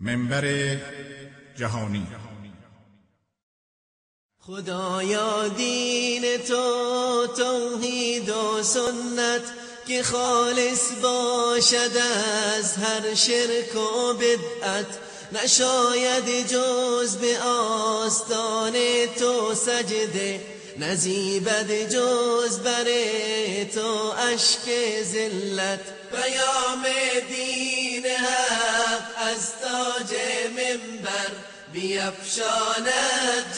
منبر جهانی. خدایا دین تو توحید و سنت که خالص باشد از هر شرک و بدعت، نشاید جز به آستان تو سجده، نزیبد جز بر تو اشک ذلت. پیام دین حق از تاج منبر بیفشاند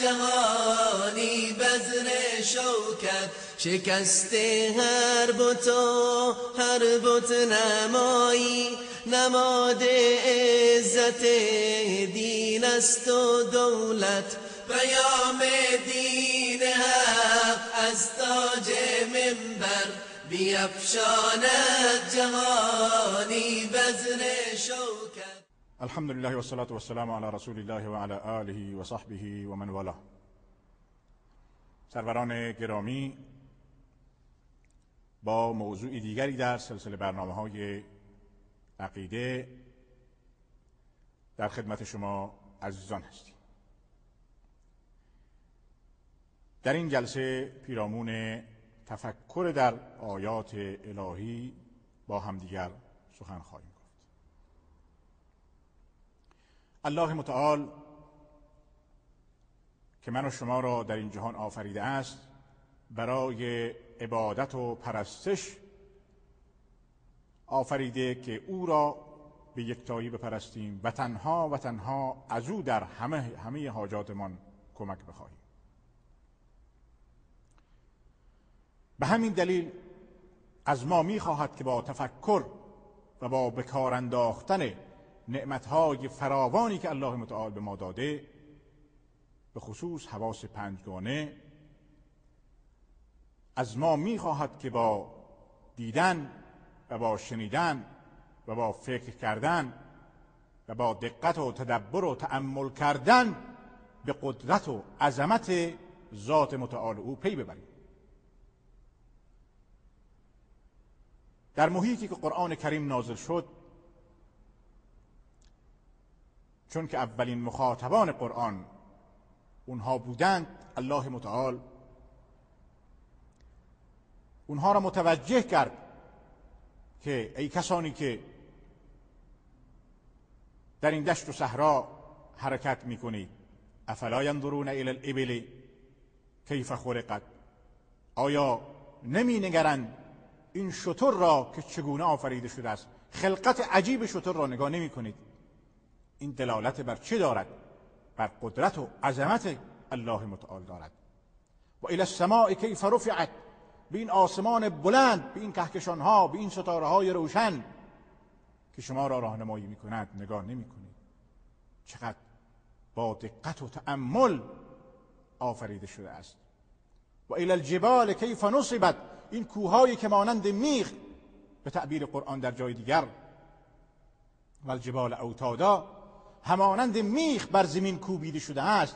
جهانی بذر شوکت. شکست هر بت و هر بت نمایی، نماد عزت دین است و دولت. پیام دین حق از تاج منبر بیفشاند جهانی بذر شوکت. الحمد لله و الصلاة و السلام علی رسول الله و علی آله و صحبه و من والاه. سروران گرامی، با موضوع دیگری در سلسله برنامه‌های عقیده در خدمت شما عزیزان هستیم. در این جلسه پیرامون تفکر در آیات الهی با همدیگر سخن خواهیم گفت. الله متعال که من و شما را در این جهان آفریده است برای عبادت و پرستش آفریده که او را به یکتایی بپرستیم و تنها از او در همه حاجاتمان کمک بخواهیم. به همین دلیل از ما می‌خواهد که با تفکر و با بکار انداختن نعمت‌های فراوانی که الله متعال به ما داده، به خصوص حواس پنجگانه، از ما می‌خواهد که با دیدن و با شنیدن و با فکر کردن و با دقت و تدبر و تأمل کردن به قدرت و عظمت ذات متعال او پی ببریم. در محیطی که قرآن کریم نازل شد، چون که اولین مخاطبان قرآن اونها بودند، الله متعال اونها را متوجه کرد که ای کسانی که در این دشت و صحرا حرکت میکنید، افلا ینظرون الی الابل کیف خلقت، آیا نمی نگرند این شتر را که چگونه آفریده شده است؟ خلقت عجیب شتر را نگاه نمی کنید؟ این دلالت بر چه دارد؟ بر قدرت و عظمت الله متعال دارد. و الی السماء کیف رفعت، به این آسمان بلند، به این کهکشانها، به این ستاره‌های روشن که شما را راهنمایی می‌کند نگاه نمی‌کنید؟ چقدر با دقت و تأمل آفریده شده است. و الی الجبال کیف نصبت، این کوه‌هایی که مانند میخ، به تعبیر قرآن در جای دیگر و الجبال اوتادا، همانند میخ بر زمین کوبیده شده است.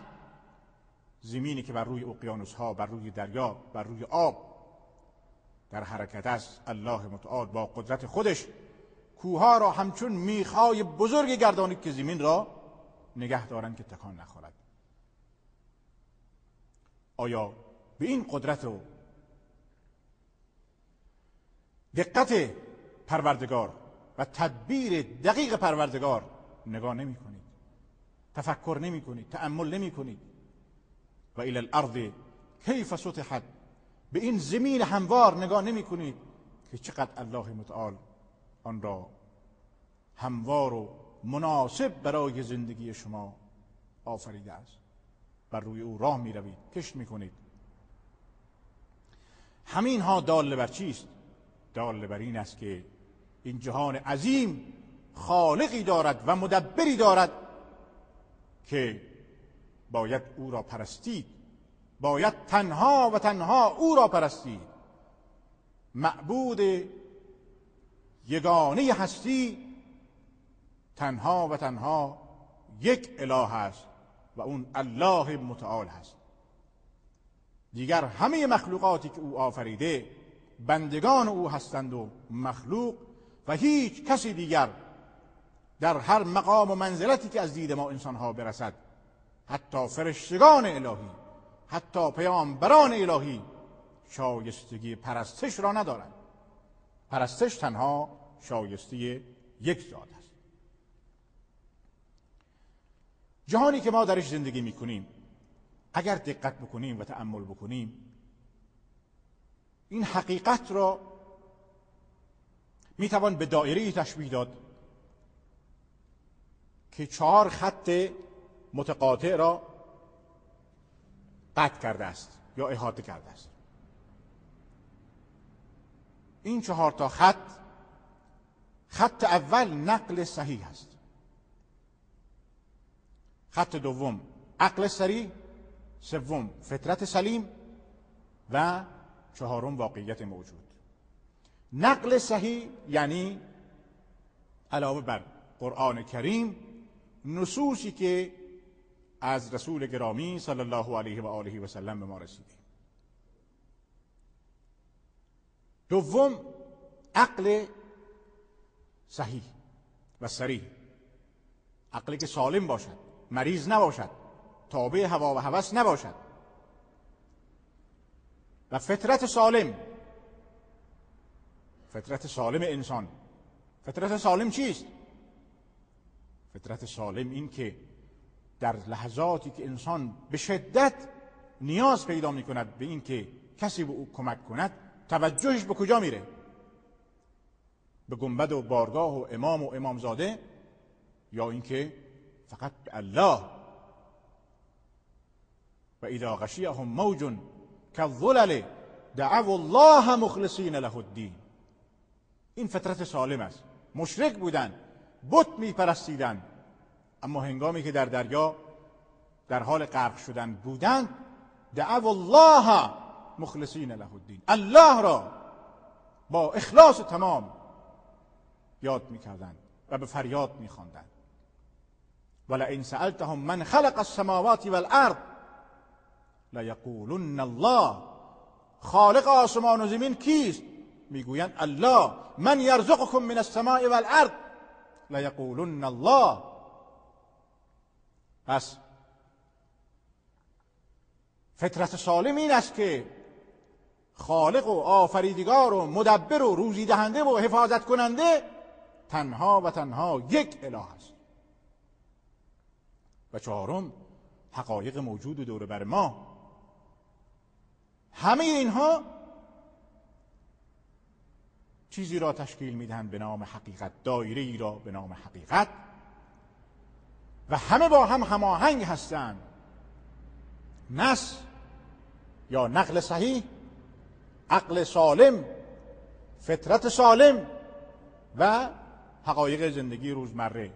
زمینی که بر روی اقیانوس‌ها، بر روی دریا، بر روی آب در حرکت است. الله متعال با قدرت خودش کوه‌ها را همچون میخ‌های بزرگ گردانید که زمین را نگه دارند که تکان نخورد. آیا به این قدرت و دقت پروردگار و تدبیر دقیق پروردگار نگاه نمی کنید؟ تفکر نمی کنید؟ تأمل نمی کنید؟ و الی الارض کیف سطحت، به این زمین هموار نگاه نمی کنید که چقدر الله متعال آن را هموار و مناسب برای زندگی شما آفریده است؟ بر روی او راه می روید، کشت می کنید. همین ها دال بر چیست؟ دال بر این است که این جهان عظیم خالقی دارد و مدبری دارد که باید او را پرستید، باید تنها او را پرستید. معبود یگانه هستی تنها یک اله است و اون الله متعال هست. دیگر همه مخلوقاتی که او آفریده بندگان او هستند و مخلوق، و هیچ کسی دیگر در هر مقام و منزلتی که از دید ما انسانها برسد، حتی فرشتگان الهی، حتی پیامبران الهی شایستگی پرستش را ندارند. پرستش تنها شایسته یک ذات است. جهانی که ما درش زندگی میکنیم اگر دقت بکنیم و تأمل بکنیم، این حقیقت را میتوان به دایره‌ای تشبیه داد که 4 خط متقاطع را قطع کرده است یا احاطه کرده است. این 4 تا خط اول نقل صحیح است، خط دوم عقل سریح، سوم فطرت سلیم و چهارم واقعیت موجود. نقل صحیح یعنی علاوه بر قرآن کریم نصوصی که از رسول گرامی صلی الله علیه و آله و سلم به ما رسیده. دوم عقل صحیح و صریح، عقلی که سالم باشد، مریض نباشد، تابع هوا و هوس نباشد. و فطرت سالم، فطرت سالم انسان. فطرت سالم چیست؟ فطرت سالم این که در لحظاتی که انسان به شدت نیاز پیدا می کند به این که کسی به او کمک کند، توجهش به کجا میره؟ به گنبد و بارگاه و امام و امامزاده، یا اینکه فقط به الله؟ و اذا غشیهم موج کالظلل دعوا الله مخلصین له الدین. این فطرت سالم است. مشرک بودن، بت میپرستیدن، اما هنگامی که در دریا در حال غرق شدن بودند، دعوا الله مخلصین له الدین، الله را با اخلاص تمام یاد میکردند و به فریاد میخواندند. ولئن سألتهم من خلق السماوات والارض لیقولن الله. خالق آسمان و زمین کیست؟ میگویند الله. من یرزقکم من السماء والارض لیقولن الله. پس فطرت سالم این است که خالق و آفریدگار و مدبر و روزی دهنده و حفاظت کننده تنها و تنها یک اله است. و چهارم حقایق موجود دور بر ما. همه اینها چیزی را تشکیل میدهند به نام حقیقت، دایره‌ای را به نام حقیقت، و همه با هم هماهنگ هستند. نص یا نقل صحیح، عقل سالم، فطرت سالم و حقایق زندگی روزمره،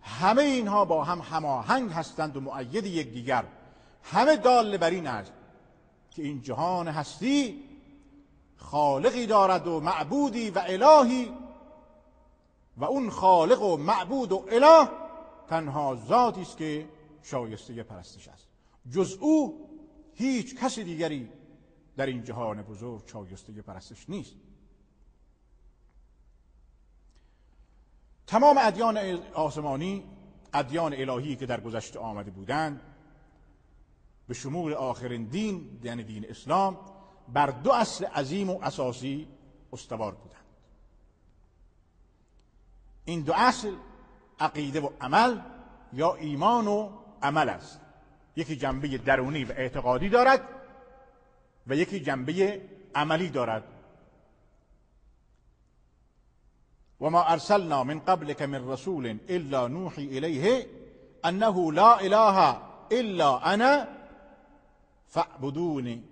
همه اینها با هم هماهنگ هستند و مؤید یکدیگر. همه دال بر این است که این جهان هستی خالقی دارد و معبودی و الهی، و اون خالق و معبود و اله تنها ذاتی است که شایسته پرستش است. جز او هیچ کسی دیگری در این جهان بزرگ شایسته پرستش نیست. تمام ادیان آسمانی، ادیان الهی که در گذشته آمده بودند، به شمول آخرین دین یعنی دین اسلام، بر 2 اصل عظیم و اساسی استوار بودند. این 2 اصل عقیده و عمل یا ایمان و عمل است. یکی جنبه درونی و اعتقادی دارد و یکی جنبه عملی دارد. و ما ارسلنا من قبلك من رسول الا نوحی الیه انه لا اله الا انا فاعبدونی.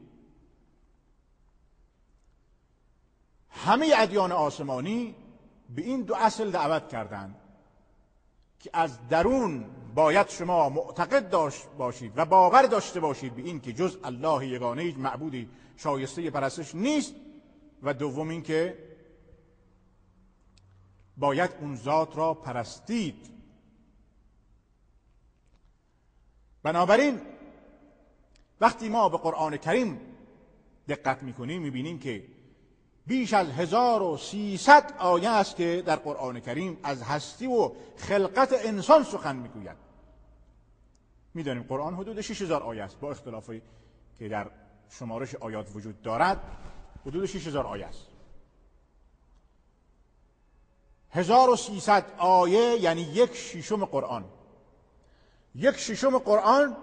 همه ادیان آسمانی به این 2 اصل دعوت کردند که از درون باید شما معتقد باشید و باور داشته باشید به این که جز الله یگانه هیچ معبودی شایسته پرستش نیست، و دوم این که باید اون ذات را پرستید. بنابراین وقتی ما به قرآن کریم دقت میکنیم میبینیم که بیش از 1300 آیه است که در قرآن کریم از هستی و خلقت انسان سخن میگوید. میدانیم قرآن حدود 6000 آیه است، با اختلافی که در شمارش آیات وجود دارد حدود 6000 آیه است. 1300 آیه یعنی 1/6 قرآن. 1/6 قرآن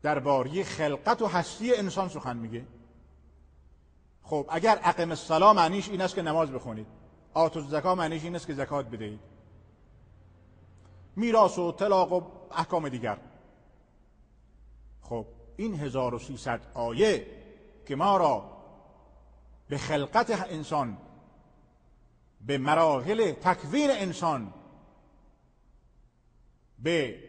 درباره خلقت و هستی انسان سخن میگه. خب اگر اقم الصلاة معنیش این است که نماز بخونید، آتوا الزکات معنیش این است که زکات بدهید، میراث و طلاق و احکام دیگر. خب این 1300 آیه که ما را به خلقت انسان، به مراحل تکوین انسان، به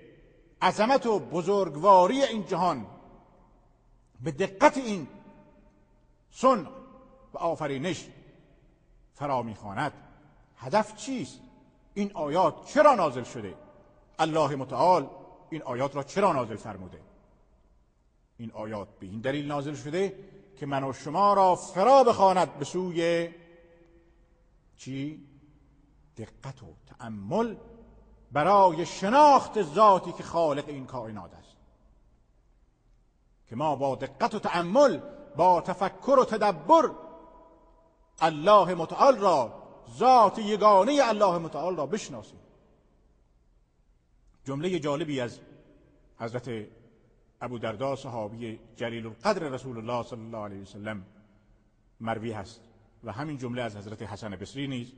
عظمت و بزرگواری این جهان، به دقت این صنع و آفرینش فرا می‌خواند. هدف چیست؟ این آیات چرا نازل شده؟ الله متعال این آیات را چرا نازل فرموده؟ این آیات به این دلیل نازل شده که من و شما را فرا بخواند به سوی چی؟ دقت و تأمل برای شناخت ذاتی که خالق این کائنات است، که ما با دقت و تأمل، با تفکر و تدبر الله متعال را، ذات یگانه الله متعال را بشناسیم. جمله جالبی از حضرت ابودرداء صحابی جلیل القدر رسول الله صلی الله علیه وسلم مروی هست و همین جمله از حضرت حسن بصری نیز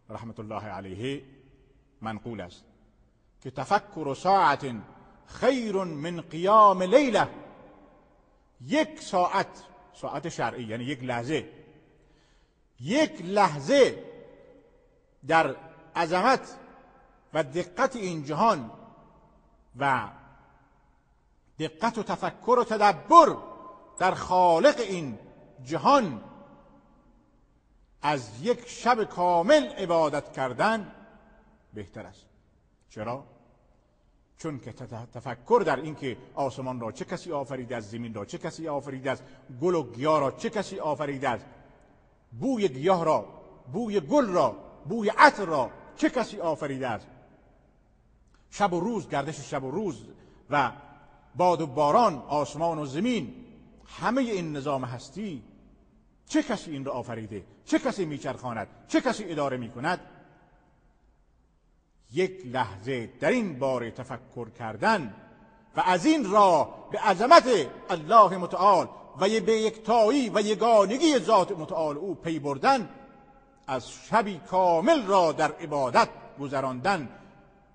رحمت الله علیه منقول است که تفکر ساعت خیر من قیام لیله. 1 ساعت، ساعت شرعی یعنی 1 لحظه، 1 لحظه در عظمت و دقت این جهان و دقت و تفکر و تدبر در خالق این جهان از 1 شب کامل عبادت کردن بهتر است. چرا؟ چون که تفکر در این که آسمان را چه کسی آفریده است، زمین را چه کسی آفریده است، گل و گیاه را چه کسی آفریده است، بوی گیاه را، بوی گل را، بوی عطر را چه کسی آفریده است، شب و روز، گردش شب و روز و باد و باران، آسمان و زمین، همه این نظام هستی چه کسی این را آفریده، چه کسی میچرخاند، چه کسی اداره میکند. 1 لحظه در این باره تفکر کردن و از این راه به عظمت الله متعال و به یکتایی و یگانگی ذات متعال او پی بردن، از شبی کامل را در عبادت گذراندن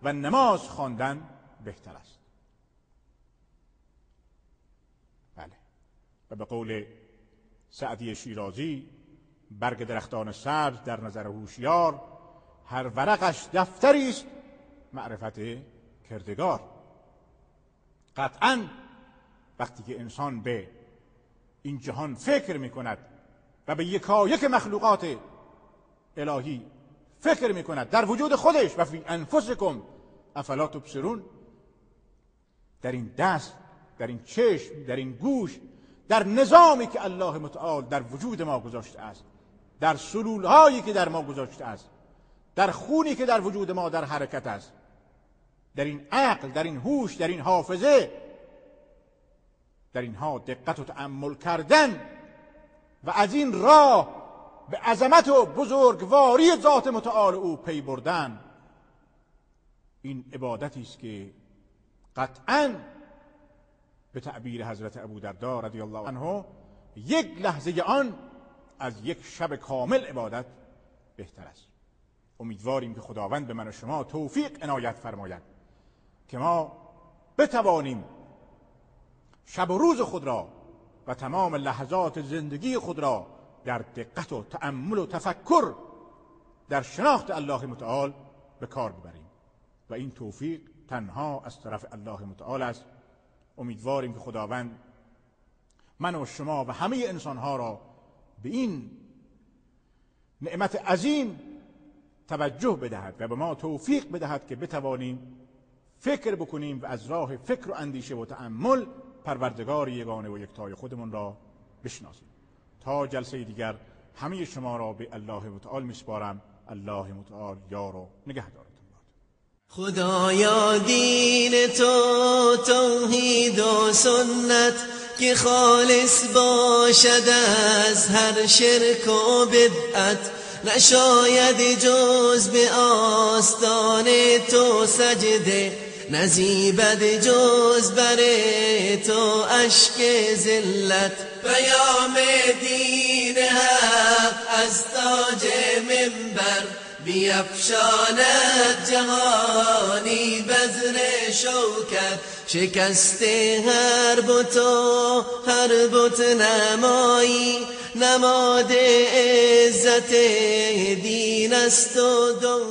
و نماز خواندن بهتر است. بله، و به قول سعدی شیرازی، برگ درختان سبز در نظر هوشیار، هر ورقش دفتری است معرفت کردگار. قطعاً وقتی که انسان به این جهان فکر میکند و به یکایک مخلوقات الهی فکر میکند، در وجود خودش و فی انفسکم افلا تبصرون، در این دست، در این چشم، در این گوش، در نظامی که الله متعال در وجود ما گذاشته است، در سلولهایی که در ما گذاشته است، در خونی که در وجود ما در حرکت است، در این عقل، در این هوش، در این حافظه، در اینها دقت و تأمل کردن و از این راه به عظمت و بزرگواری ذات متعال او پی بردن، این عبادتی است که قطعاً به تعبیر حضرت ابودرداء رضی الله عنه 1 لحظه آن از 1 شب کامل عبادت بهتر است. امیدواریم که خداوند به من و شما توفیق عنایت فرماید که ما بتوانیم شب و روز خود را و تمام لحظات زندگی خود را در دقت و تأمل و تفکر در شناخت الله متعال به کار ببریم و این توفیق تنها از طرف الله متعال است. امیدواریم که خداوند من و شما و همه انسانها را به این نعمت عظیم توجه بدهد و به ما توفیق بدهد که بتوانیم فکر بکنیم و از راه فکر و اندیشه و تأمل پروردگار یگانه و یکتای خودمون را بشناسیم. تا جلسه دیگر همه شما را به الله متعال میسپارم. الله متعال یار و نگهدارتون باد. خدایا دین تو توحید و سنت که خالص باشد از هر شرک و بدعت، نشاید جز به آستان تو سجده، نزیبد جز بر تو اشک ذلت. پیام دین حق از تاج منبر بیفشاند جهانی بذر شوکت، شکست هر بت و هر بت نمایی، نماد عزت دین است و دولت.